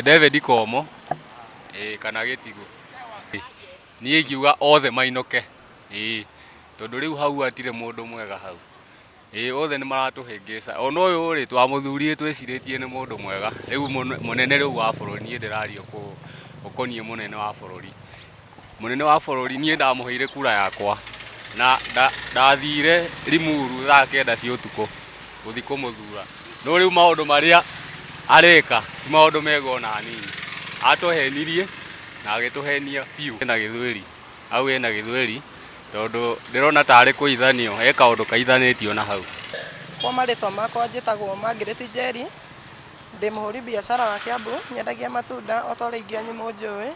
David Komo kana gitigo ni ingiuga othe mainoke tondu riu hau atire mundu mwega hau othe ni maratuhingisa ona uyu ri twamuthurire twiciritie ni mundu mwega riu munene riu wa bururi ni ndirario ukonie munene wa bururi ni ndamuheire kura yakwa na ndathire Limuru thaa 9 cia utuku guthi kumuthura no riu maundu maria areka maundu mego na nini atuhenirie na agituhenia biu na githweri au ena githweri tondu ndirona tari kuithanio eka undu kaithanitio na hau kwa maritwa makwa njitagwo Margaret Njeri ndi muhuri biashara wa Kiambu nyendagia matunda otore ingia nyumo njui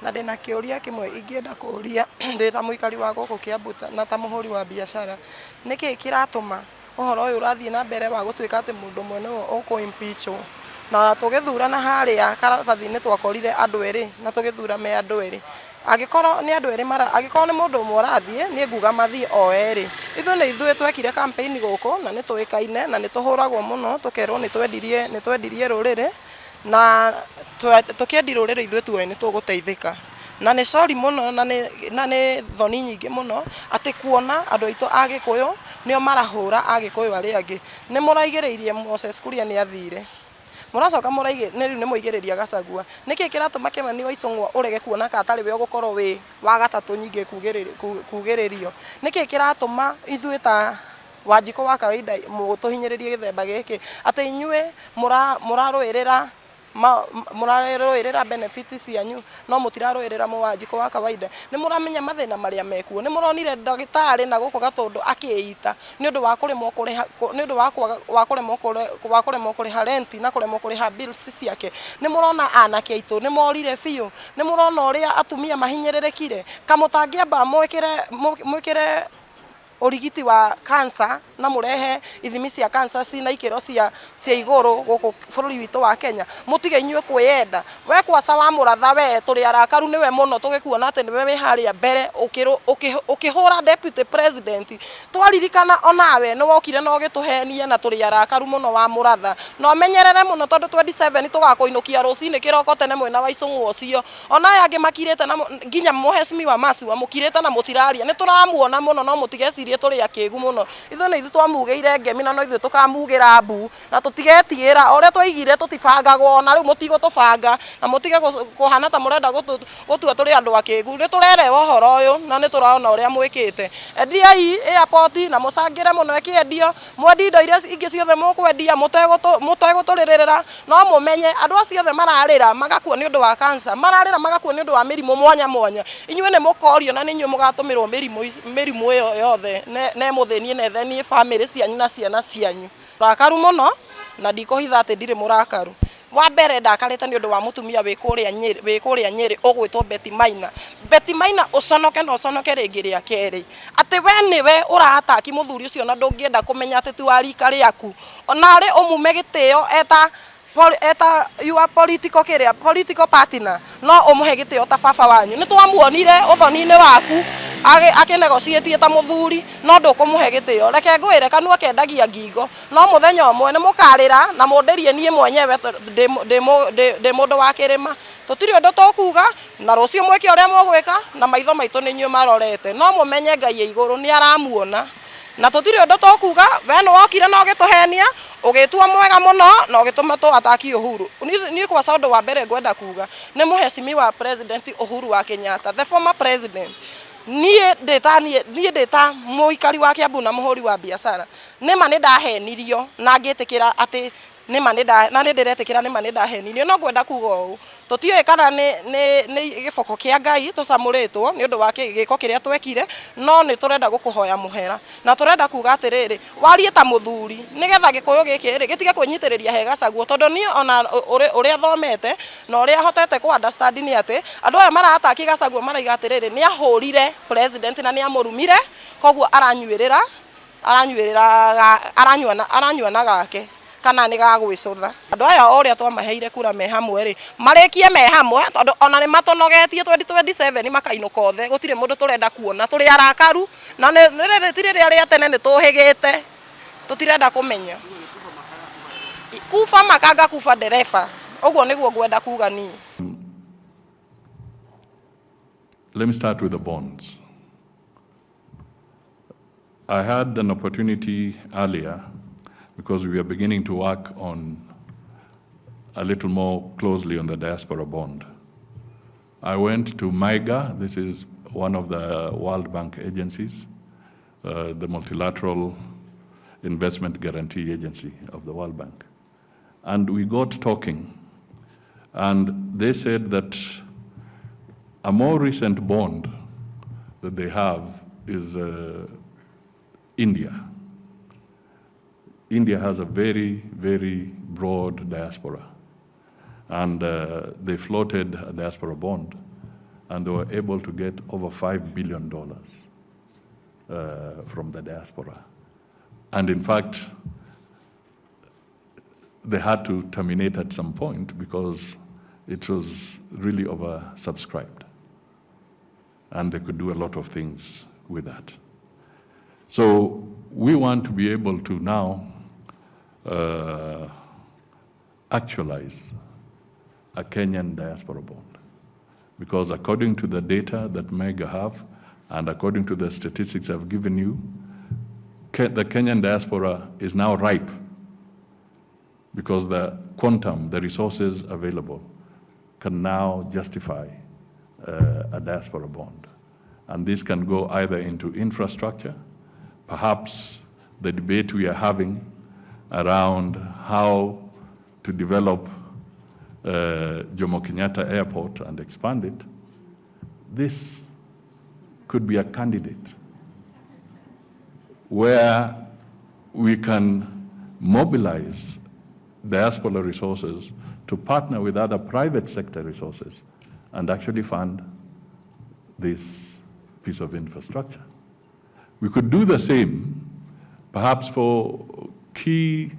na ndina kiuria kimwe ingienda kuria ndi ta muikari wa guku Kiambu na ta muhuri wa biashara niki kiratuma uhoro uyu urathie na mbere wa gutwika ati mundu mwene uku impeachwo na tugithurana haria karatathi-ini twakorire andu eri na tugithura me andu eri agikorwo ni andu eri agikorwo ni mundu umwe urathie ni nguga mathie o eri ithuĩ twekire campaign guku na ni tuikaine na ni tuhuragwo muno tukerwo ni twendirie ruriri na tukiendi ruriri ithuĩ tuwe ni tuguteithika na ni sorry muno na ni thoni nyingi muno ati kuona andu aitu agikuyu nio marahura agikuyu ari angi ni muraigiririe Moses Kuria ni athire muracoka muraige ni riu ni muigiriria Gachagua niki kiratuma Kimani wa Ichungwah urege kuona ka atari we gukorwo wi wa gatatu nyingi kugiririo niki kiratuma ithuĩ ta Wanjiko wa kawaida mutuhinyiririe githemba giki ati inyue muraroirira benefits cianyu no mutiraroirira Wanjiko wa kawaida ni muramenya mathina maria mekuo ni muronire ndagitari na guku gatundu akiita ni undu wa kuremwo kuriha ni undu wa kuremwo kuriha rent na kuremwo kuriha bills ciake ni murona anake aitu ni morire biu ni murona uria atumia mahinyirirekire kamutangiamba mwikire urigiti wa cancer na murehe ithimi cia cancer cina ikiro cia iguru guku bururi witu wa Kenya mutige inyue kwiyenda we kwaca wa muratha we turi arakaru niwe muno tugikuona ati niwe wi haria mbere ukihura deputy president twaririkana onawe no wokire no gituhenie na turi arakaru muno wa muratha no menyerere muno tondu 27 tugakuinukia rucini kiroko tene mwena wa Ichungwah ucio ona yangi makirite na nginya muhesimi wa Maswa mukirite na mutiraria ni turamuona muno no mutigeci turi akigu muno ithuĩ nĩ ithuĩ twamugeire ngemi na no ithuĩ tukamugira mbu na tutigetigĩra oria twaigire tutibangagwo na rĩu mutigutubanga na mutige kuhana ta murenda gutua turi andu akigu ni turerewa uhoro uyu na ni turaona uria mwikite endiai airport na mucangire muno ekiendio mwendi indo iria ingi ciothe mukwendia muteguturirira no mumenye andu acio othe mararira magakua ni undu wa cancer mararira magakua ni undu wa mirimu mwanya inyuĩ nĩ mukorio na ni inyuĩ mugatumirwo mirimu iyo yothe ne muthenie na ethenie family cianyu na ciana cianyu rakaru muno na ndikuhitha ati ndire murakaru wa mbere ndakarite ni undu wa mutumia wi kuria Nyeri ugwitwo Beti Maina uconoke no uconoke ringi ria keri ati we niwe urataki muthuri ucio na ndungienda kumenya ati ti wa rika riaku ona ri umume gitio eta you are political partner no umuhe gitio ta baba wanyu ni twamuonire uthoni-ini waku akinegociatie ta muthuri no ndukumuhe gitio reke ngwire kanua kendagia ngingo no muthenya umwe ni mukarira na mundirie nie mwenyewe ndi mundu wa kirima tutiri undu tukuga na rucio mweke uria mugwika na maitho maitu ni nyue marorete no mumenye Ngai iguru ni aramuona na tutiri undu tukuga we no wokire no gituhenia ugitua mwega muno no gituma tu ataki Uhuru ni kwa sababu wa mbere ngwenda kuga ni muhesimi wa president Uhuru wa Kenyatta the former president nie ndeta muikari wa Kiambu na muhuri wa biashara nima ni ndahenirio na ngitikira ati nima ni ndiretikira nima ni ndahenirio no ngwenda kuga uu tutiwe kana ni giboko kia Ngai tucamuritwo ni undu wa giko kiria twekire no ni turenda gukuhoya muhera na turenda kuga atiriri warie ta muthuri nigetha gikuyu giki ri gitige kwinyitiriria he Gachagua tondu ni ona uria thomete na uria hotete ku understand ni ati andu aya marataki Gachagua maraiga atiriri ni ahurire president na ni amurumire koguo aranyuana gake kana ni gagwicutha andu aya uria twamaheire kura me hamwe ri marikie me hamwe tondu ona ni matonogetie 2027 makainuka othe gutire mundu turenda kuona turi arakaru na ni tiri ria tene ni tuhigite tutirenda kumenya kufa makanga kufa dereva oguo niguo ngwenda kuga ni. Let me start with the bonds. I had an opportunity earlier because we are beginning to work on a little more closely on the diaspora bond. I went to MIGA, this is one of the World Bank agencies, the multilateral investment guarantee agency of the World Bank. And we got talking, and they said that a more recent bond that they have is India. India has a very, very broad diaspora. And they floated a diaspora bond, and they were able to get over $5 billion from the diaspora. And in fact, they had to terminate at some point because it was really oversubscribed. And they could do a lot of things with that. So we want to be able to now actualize a Kenyan diaspora bond. Because according to the data that MEGA have, and according to the statistics I've given you, the Kenyan diaspora is now ripe because the quantum, the resources available, can now justify a diaspora bond. And this can go either into infrastructure, perhaps the debate we are having around how to develop Jomo Kenyatta Airport and expand it. This could be a candidate where we can mobilize diaspora resources to partner with other private sector resources and actually fund this piece of infrastructure. We could do the same, perhaps for key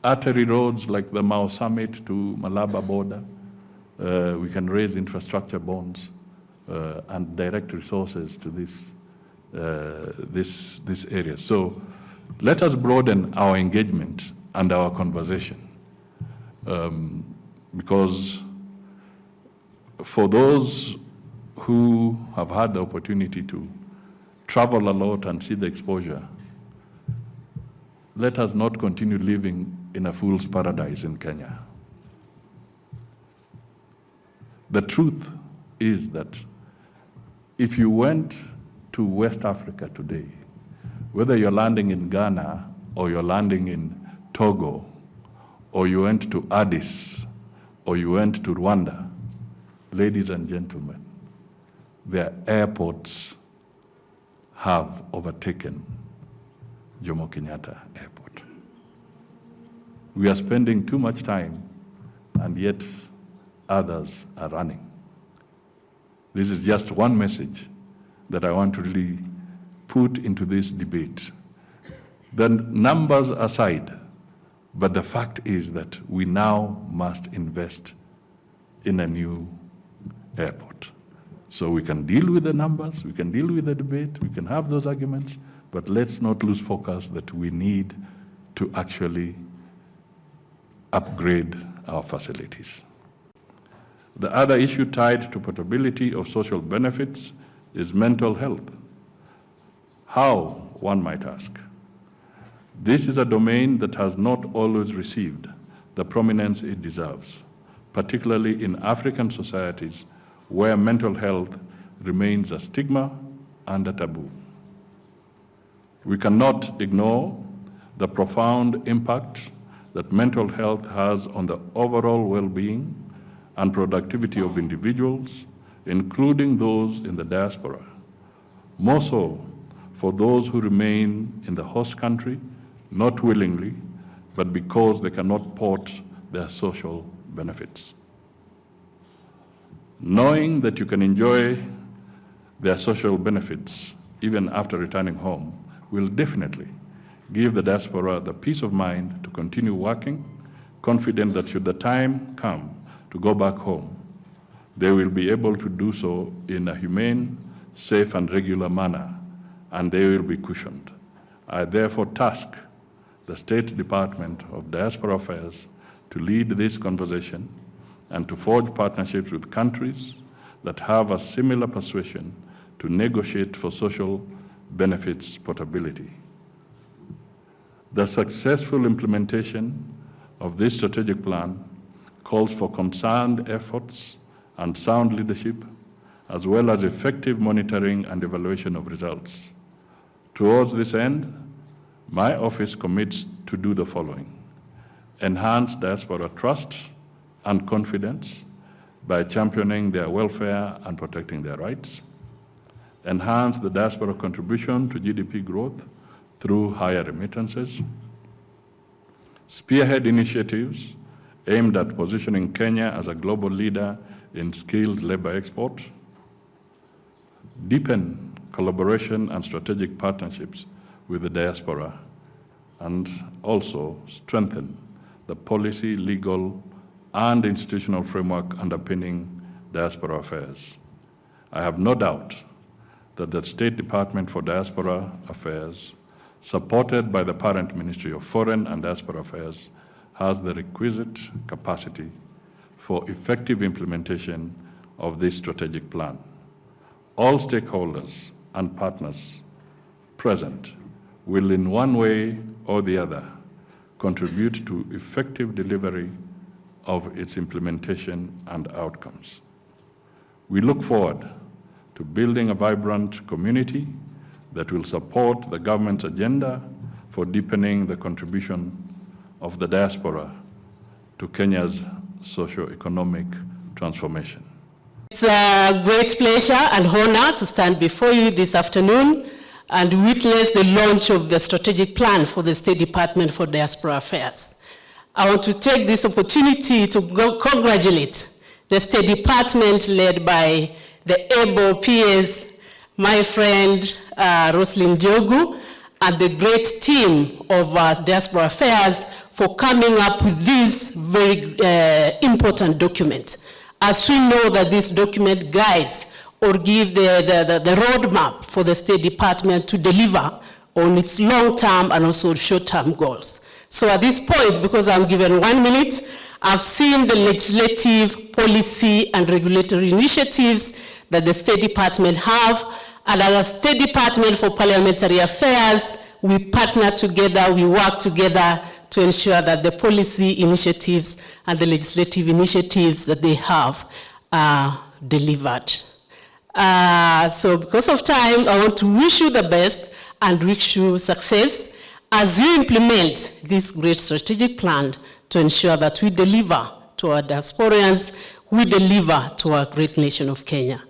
artery roads like the Mao Summit to Malaba border. We can raise infrastructure bonds and direct resources to this area. So let us broaden our engagement and our conversation, because for those who have had the opportunity to travel a lot and see the exposure, let us not continue living in a fool's paradise in Kenya. The truth is that if you went to West Africa today, whether you're landing in Ghana or you're landing in Togo, or you went to Addis, or you went to Rwanda, ladies and gentlemen, their airports have overtaken Jomo Kenyatta Airport. We are spending too much time, and yet others are running. This is just one message that I want to really put into this debate. The numbers aside, but the fact is that we now must invest in a new airport. So we can deal with the numbers, we can deal with the debate, we can have those arguments, but let's not lose focus that we need to actually upgrade our facilities. The other issue tied to portability of social benefits is mental health. How, one might ask? This is a domain that has not always received the prominence it deserves, particularly in African societies where mental health remains a stigma and a taboo. We cannot ignore the profound impact that mental health has on the overall well-being and productivity of individuals, including those in the diaspora, more so for those who remain in the host country, not willingly, but because they cannot port their social benefits. Knowing that you can enjoy their social benefits even after returning home will definitely give the diaspora the peace of mind to continue working, confident that should the time come to go back home, they will be able to do so in a humane, safe, and regular manner, and they will be cushioned. I therefore task the State Department of Diaspora Affairs to lead this conversation and to forge partnerships with countries that have a similar persuasion to negotiate for social benefits portability. The successful implementation of this strategic plan calls for concerned efforts and sound leadership, as well as effective monitoring and evaluation of results. Towards this end, my office commits to do the following: enhance diaspora trust and confidence by championing their welfare and protecting their rights, enhance the diaspora contribution to GDP growth through higher remittances, spearhead initiatives aimed at positioning Kenya as a global leader in skilled labor export, deepen collaboration and strategic partnerships with the diaspora, and also strengthen the policy, legal, and institutional framework underpinning diaspora affairs. I have no doubt that the State Department for Diaspora Affairs, supported by the parent Ministry of Foreign and Diaspora Affairs, has the requisite capacity for effective implementation of this strategic plan. All stakeholders and partners present will in one way or the other contribute to effective delivery of its implementation and outcomes. We look forward to building a vibrant community that will support the government's agenda for deepening the contribution of the diaspora to Kenya's socio-economic transformation. It's a great pleasure and honor to stand before you this afternoon and witness the launch of the strategic plan for the State Department for Diaspora Affairs. I want to take this opportunity to congratulate the State Department led by the able peers, my friend Roslyn Jogu, and the great team of Diaspora Affairs for coming up with this very important document. As we know that this document guides or give the roadmap for the State Department to deliver on its long-term and also short-term goals. So at this point, because I'm given 1 minute, I've seen the legislative, policy, and regulatory initiatives that the State Department have, and as a State Department for Parliamentary Affairs, we partner together, we work together to ensure that the policy initiatives and the legislative initiatives that they have are delivered. So because of time, I want to wish you the best and wish you success as you implement this great strategic plan to ensure that we deliver to our diasporans, we deliver to our great nation of Kenya.